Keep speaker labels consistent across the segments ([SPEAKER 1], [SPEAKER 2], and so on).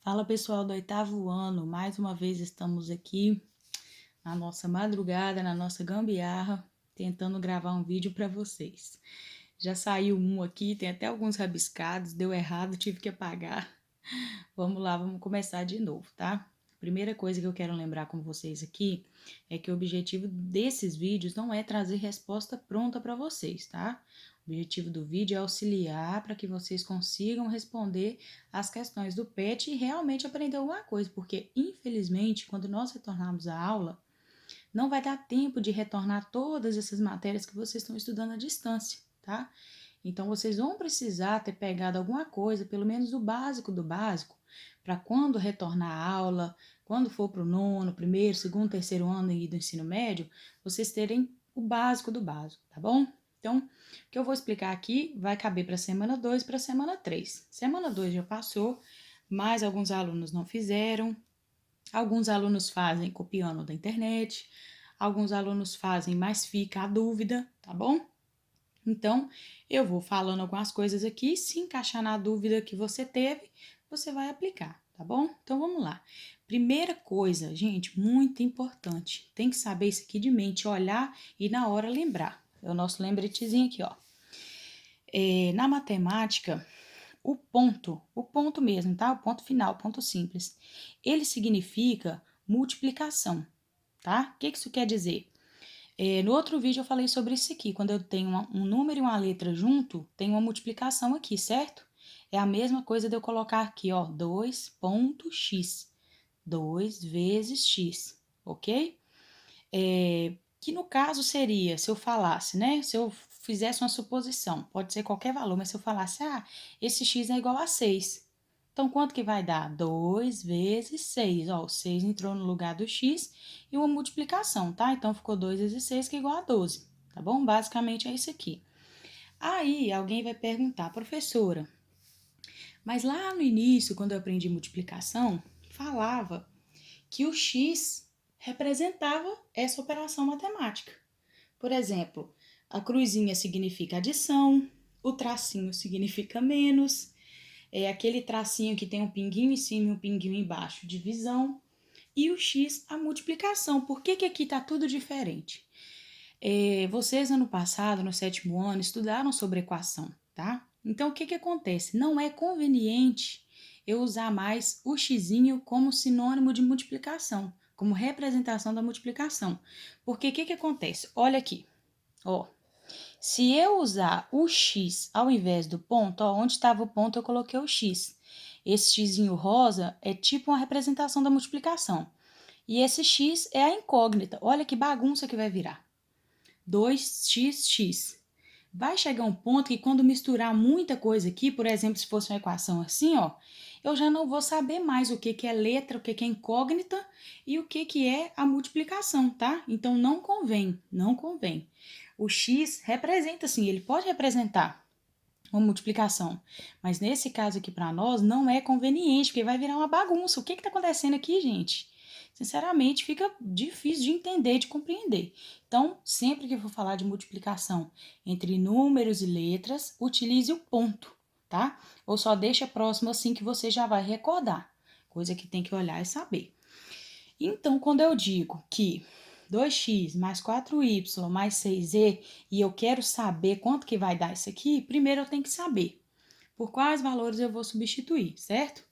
[SPEAKER 1] Fala pessoal do oitavo ano, mais uma vez estamos aqui na nossa madrugada, na nossa gambiarra, tentando gravar um vídeo para vocês. Já saiu um aqui, tem até alguns rabiscados, deu errado, tive que apagar. Vamos lá, vamos começar de novo, tá? Primeira coisa que eu quero lembrar com vocês aqui é que o objetivo desses vídeos não é trazer resposta pronta para vocês, tá? O objetivo do vídeo é auxiliar para que vocês consigam responder as questões do PET e realmente aprender alguma coisa, porque infelizmente, quando nós retornarmos à aula, não vai dar tempo de retornar todas essas matérias que vocês estão estudando à distância, tá? Então, vocês vão precisar ter pegado alguma coisa, pelo menos o básico do básico, para quando retornar à aula, quando for para o nono, primeiro, segundo, terceiro ano e do ensino médio, vocês terem o básico do básico, tá bom? Então, o que eu vou explicar aqui vai caber para a semana 2 e para a semana 3. Semana 2 já passou, mas alguns alunos não fizeram, alguns alunos fazem copiando da internet, alguns alunos fazem, mas fica a dúvida, tá bom? Então, eu vou falando algumas coisas aqui, se encaixar na dúvida que você teve, você vai aplicar, tá bom? Então, vamos lá. Primeira coisa, gente, muito importante, tem que saber isso aqui de mente, olhar e na hora lembrar. É o nosso lembretezinho aqui, ó. Na matemática, o ponto mesmo, tá? O ponto final, o ponto simples, ele significa multiplicação, tá? O que isso quer dizer? No outro vídeo eu falei sobre isso aqui, quando eu tenho um número e uma letra junto, tem uma multiplicação aqui, certo? É a mesma coisa de eu colocar aqui, ó, 2.x, 2 vezes x, ok? Que no caso seria, se eu falasse, né, se eu fizesse uma suposição, pode ser qualquer valor, mas se eu falasse, esse x é igual a 6. Então, quanto que vai dar? 2 vezes 6. Ó, o 6 entrou no lugar do x e uma multiplicação, tá? Então, ficou 2 vezes 6, que é igual a 12, tá bom? Basicamente é isso aqui. Aí, alguém vai perguntar, professora, mas lá no início, quando eu aprendi multiplicação, falava que o x representava essa operação matemática. Por exemplo, a cruzinha significa adição, o tracinho significa menos, aquele tracinho que tem um pinguinho em cima e um pinguinho embaixo, divisão, e o x, a multiplicação. Por que aqui está tudo diferente? Vocês, ano passado, no sétimo ano, estudaram sobre equação, tá? Então, o que acontece? Não é conveniente eu usar mais o xizinho como sinônimo de multiplicação, como representação da multiplicação. Porque o que acontece? Olha aqui, ó. Se eu usar o x ao invés do ponto, ó, onde estava o ponto eu coloquei o x. Esse xzinho rosa é tipo uma representação da multiplicação. E esse x é a incógnita. Olha que bagunça que vai virar. 2xx. Vai chegar um ponto que quando misturar muita coisa aqui, por exemplo, se fosse uma equação assim, ó, eu já não vou saber mais o que é letra, o que é incógnita e o que é a multiplicação, tá? Então não convém, não convém. O x representa sim, ele pode representar uma multiplicação, mas nesse caso aqui para nós não é conveniente, porque vai virar uma bagunça. O que está acontecendo aqui, gente? Sinceramente, fica difícil de entender, de compreender. Então, sempre que for falar de multiplicação entre números e letras, utilize o ponto, tá? Ou só deixa próximo assim que você já vai recordar. Coisa que tem que olhar e saber. Então, quando eu digo que 2x mais 4y mais 6z e eu quero saber quanto que vai dar isso aqui, primeiro eu tenho que saber por quais valores eu vou substituir, certo?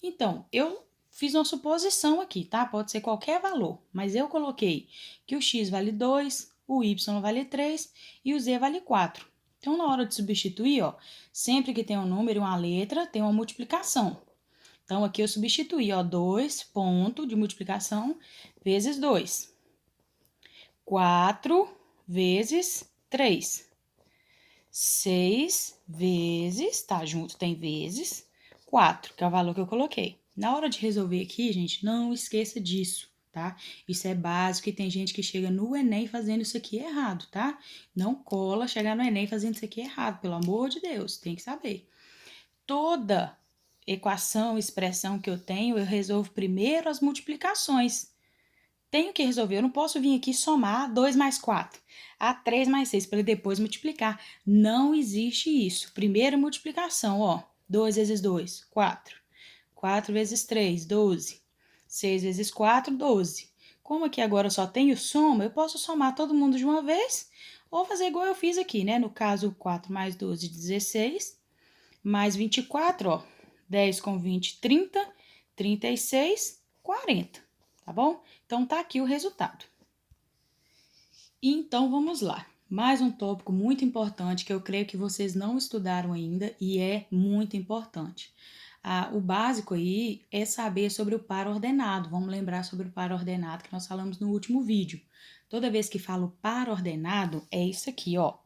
[SPEAKER 1] Então, eu fiz uma suposição aqui, tá? Pode ser qualquer valor, mas eu coloquei que o x vale 2, o y vale 3 e o z vale 4. Então, na hora de substituir, ó, sempre que tem um número e uma letra, tem uma multiplicação. Então, aqui eu substituí, ó, 2 ponto de multiplicação vezes 2. 4 vezes 3. 6 vezes, tá junto, tem vezes, 4, que é o valor que eu coloquei. Na hora de resolver aqui, gente, não esqueça disso, tá? Isso é básico e tem gente que chega no Enem fazendo isso aqui errado, tá? Não cola chegar no Enem fazendo isso aqui errado, pelo amor de Deus, tem que saber. Toda equação, expressão que eu tenho, eu resolvo primeiro as multiplicações. Tenho que resolver, eu não posso vir aqui somar 2 mais 4, a 3 mais 6, para depois multiplicar. Não existe isso. Primeira multiplicação, ó, 2 vezes 2, 4. 4 vezes 3, 12. 6 vezes 4, 12. Como aqui agora eu só tenho soma, eu posso somar todo mundo de uma vez ou fazer igual eu fiz aqui, né? No caso, 4 mais 12, 16, mais 24, ó. 10 com 20, 30, 36, 40, tá bom? Então, tá aqui o resultado. Então, vamos lá. Mais um tópico muito importante que eu creio que vocês não estudaram ainda e é muito importante. O básico aí é saber sobre o par ordenado. Vamos lembrar sobre o par ordenado que nós falamos no último vídeo. Toda vez que falo par ordenado, é isso aqui, ó.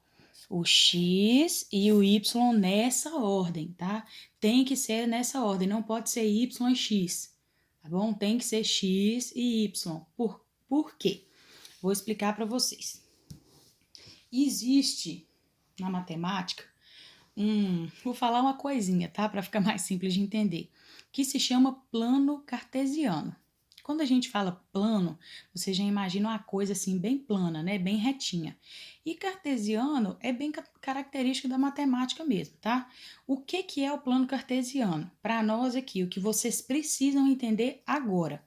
[SPEAKER 1] O X e o Y nessa ordem, tá? Tem que ser nessa ordem, não pode ser Y e X, tá bom? Tem que ser X e Y. Por quê? Vou explicar para vocês. Existe na matemática vou falar uma coisinha, tá? Para ficar mais simples de entender, que se chama plano cartesiano. Quando a gente fala plano, você já imagina uma coisa assim bem plana, né? Bem retinha. E cartesiano é bem característico da matemática mesmo, tá? O que é o plano cartesiano? Para nós aqui, o que vocês precisam entender agora.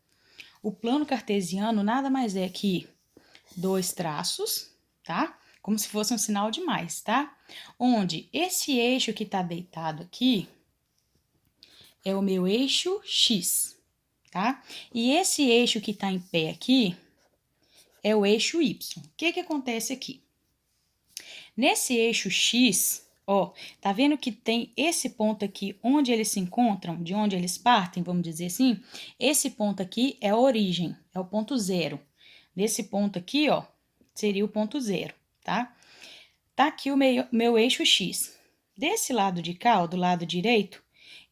[SPEAKER 1] O plano cartesiano nada mais é que dois traços, tá? Como se fosse um sinal de mais, tá? Onde esse eixo que tá deitado aqui é o meu eixo X, tá? E esse eixo que tá em pé aqui é o eixo Y. O que acontece aqui? Nesse eixo X, ó, tá vendo que tem esse ponto aqui onde eles se encontram, de onde eles partem, vamos dizer assim? Esse ponto aqui é a origem, é o ponto zero. Nesse ponto aqui, ó, seria o ponto zero, tá? Tá aqui o meu eixo X. Desse lado de cá, ó, do lado direito,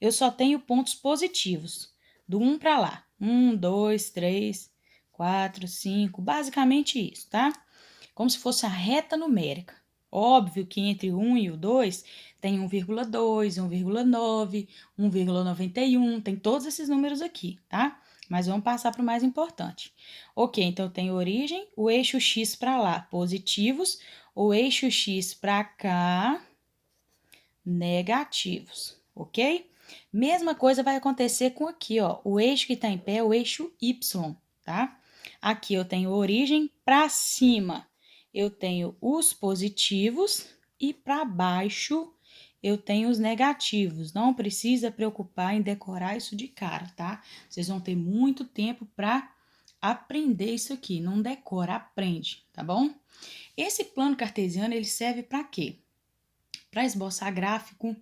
[SPEAKER 1] eu só tenho pontos positivos, do 1 para lá. 1, 2, 3, 4, 5, basicamente isso, tá? Como se fosse a reta numérica. Óbvio que entre o 1 e o 2 tem 1,2, 1,9, 1,91, tem todos esses números aqui, tá? Mas vamos passar para o mais importante. Ok, então eu tenho origem, o eixo X para lá, positivos, o eixo X para cá, negativos, ok? Mesma coisa vai acontecer com aqui, ó, o eixo que está em pé é o eixo Y, tá? Aqui eu tenho origem para cima, eu tenho os positivos e para baixo eu tenho os negativos. Não precisa preocupar em decorar isso de cara, tá? Vocês vão ter muito tempo para aprender isso aqui. Não decora, aprende, tá bom? Esse plano cartesiano, ele serve para quê? Para esboçar gráfico,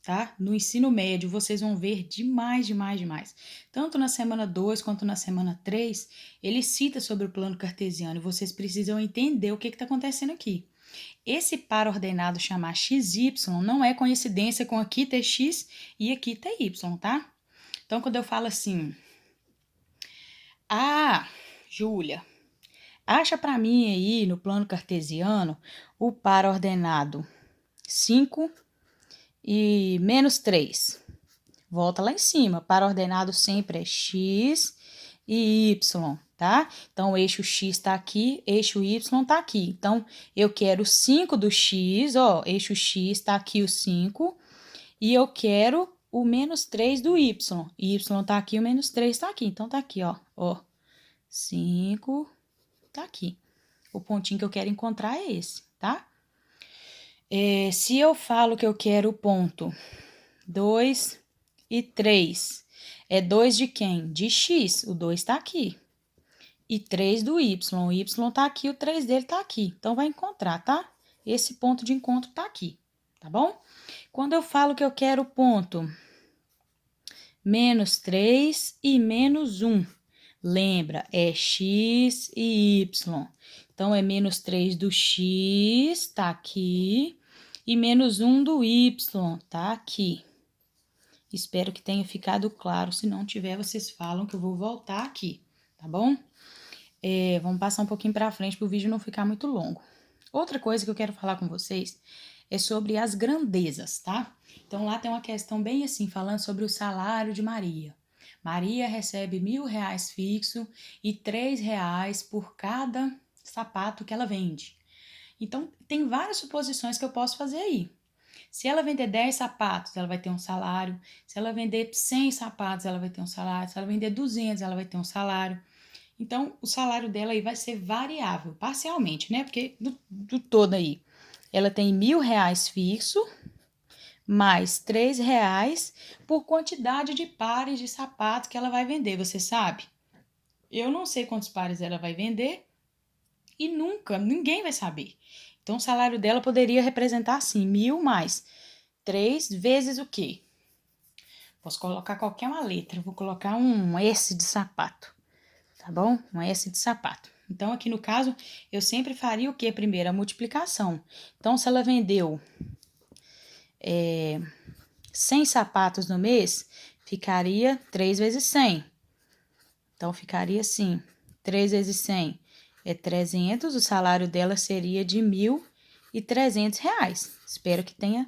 [SPEAKER 1] tá? No ensino médio, vocês vão ver demais. Tanto na semana 2 quanto na semana 3, ele cita sobre o plano cartesiano e vocês precisam entender o que está acontecendo aqui. Esse par ordenado chamar XY não é coincidência com aqui ter X e aqui ter Y, tá? Então, quando eu falo assim, Júlia, acha para mim aí no plano cartesiano o par ordenado 5 e menos 3. Volta lá em cima. Par ordenado sempre é X e Y, tá? Então, o eixo X está aqui, eixo Y está aqui. Então, eu quero 5 do X, ó, eixo X está aqui o 5, e eu quero o menos 3 do Y. Y está aqui, o menos 3 está aqui. Então, tá aqui, ó, 5, tá aqui. O pontinho que eu quero encontrar é esse, tá? Se eu falo que eu quero o ponto 2 e 3, é 2 de quem? De X, o 2 tá aqui. E 3 do Y, o Y tá aqui, o 3 dele tá aqui. Então, vai encontrar, tá? Esse ponto de encontro tá aqui, tá bom? Quando eu falo que eu quero o ponto menos 3 e menos 1, lembra, é X e Y. Então, é menos 3 do X, tá aqui, e menos 1 do Y, tá aqui. Espero que tenha ficado claro. Se não tiver, vocês falam que eu vou voltar aqui, tá bom? Vamos passar um pouquinho para frente para o vídeo não ficar muito longo. Outra coisa que eu quero falar com vocês é sobre as grandezas, tá? Então, lá tem uma questão bem assim, falando sobre o salário de Maria. Maria recebe R$ 1.000 fixo e R$ 3 por cada sapato que ela vende. Então, tem várias suposições que eu posso fazer aí. Se ela vender 10 sapatos, ela vai ter um salário. Se ela vender 100 sapatos, ela vai ter um salário. Se ela vender 200, ela vai ter um salário. Então, o salário dela aí vai ser variável, parcialmente, né? Porque do todo aí, ela tem R$ 1.000 fixo, mais R$ 3 por quantidade de pares de sapatos que ela vai vender, você sabe? Eu não sei quantos pares ela vai vender e ninguém vai saber. Então, o salário dela poderia representar assim, 1.000 mais 3 vezes o quê? Posso colocar qualquer uma letra, vou colocar um S de sapato, tá bom? Um S de sapato. Então, aqui no caso, eu sempre faria o quê primeiro? A multiplicação. Então, se ela vendeu 100 sapatos no mês, ficaria 3 vezes 100. Então, ficaria assim, 3 vezes 100 é 300, o salário dela seria de R$ 1.300. Espero que tenha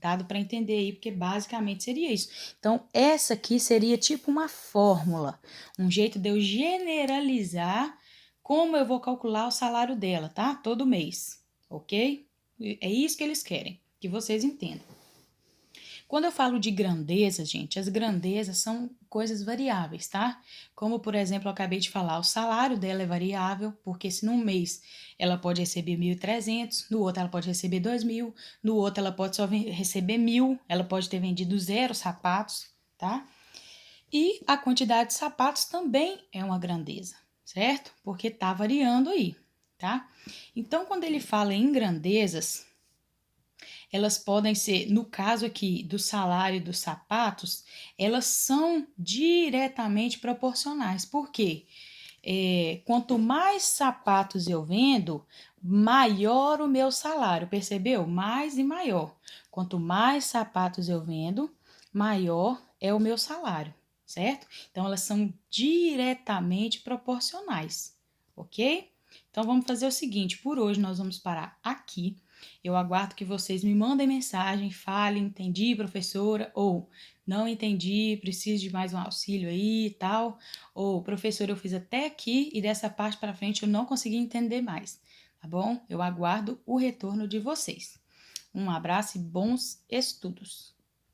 [SPEAKER 1] dado para entender aí, porque basicamente seria isso. Então, essa aqui seria tipo uma fórmula, um jeito de eu generalizar como eu vou calcular o salário dela, tá? Todo mês, ok? É isso que eles querem, que vocês entendam. Quando eu falo de grandeza, gente, as grandezas são coisas variáveis, tá? Como, por exemplo, eu acabei de falar, o salário dela é variável, porque se num mês ela pode receber 1.300, no outro ela pode receber 2.000, no outro ela pode só receber 1.000, ela pode ter vendido 0 sapatos, tá? E a quantidade de sapatos também é uma grandeza, certo? Porque tá variando aí, tá? Então, quando ele fala em grandezas, elas podem ser, no caso aqui do salário dos sapatos, elas são diretamente proporcionais. Por quê? Quanto mais sapatos eu vendo, maior o meu salário, percebeu? Mais e maior. Quanto mais sapatos eu vendo, maior é o meu salário, certo? Então, elas são diretamente proporcionais, ok? Então, vamos fazer o seguinte, por hoje nós vamos parar aqui. Eu aguardo que vocês me mandem mensagem, falem, entendi, professora, ou não entendi, preciso de mais um auxílio aí e tal, ou professora, eu fiz até aqui e dessa parte para frente eu não consegui entender mais, tá bom? Eu aguardo o retorno de vocês. Um abraço e bons estudos!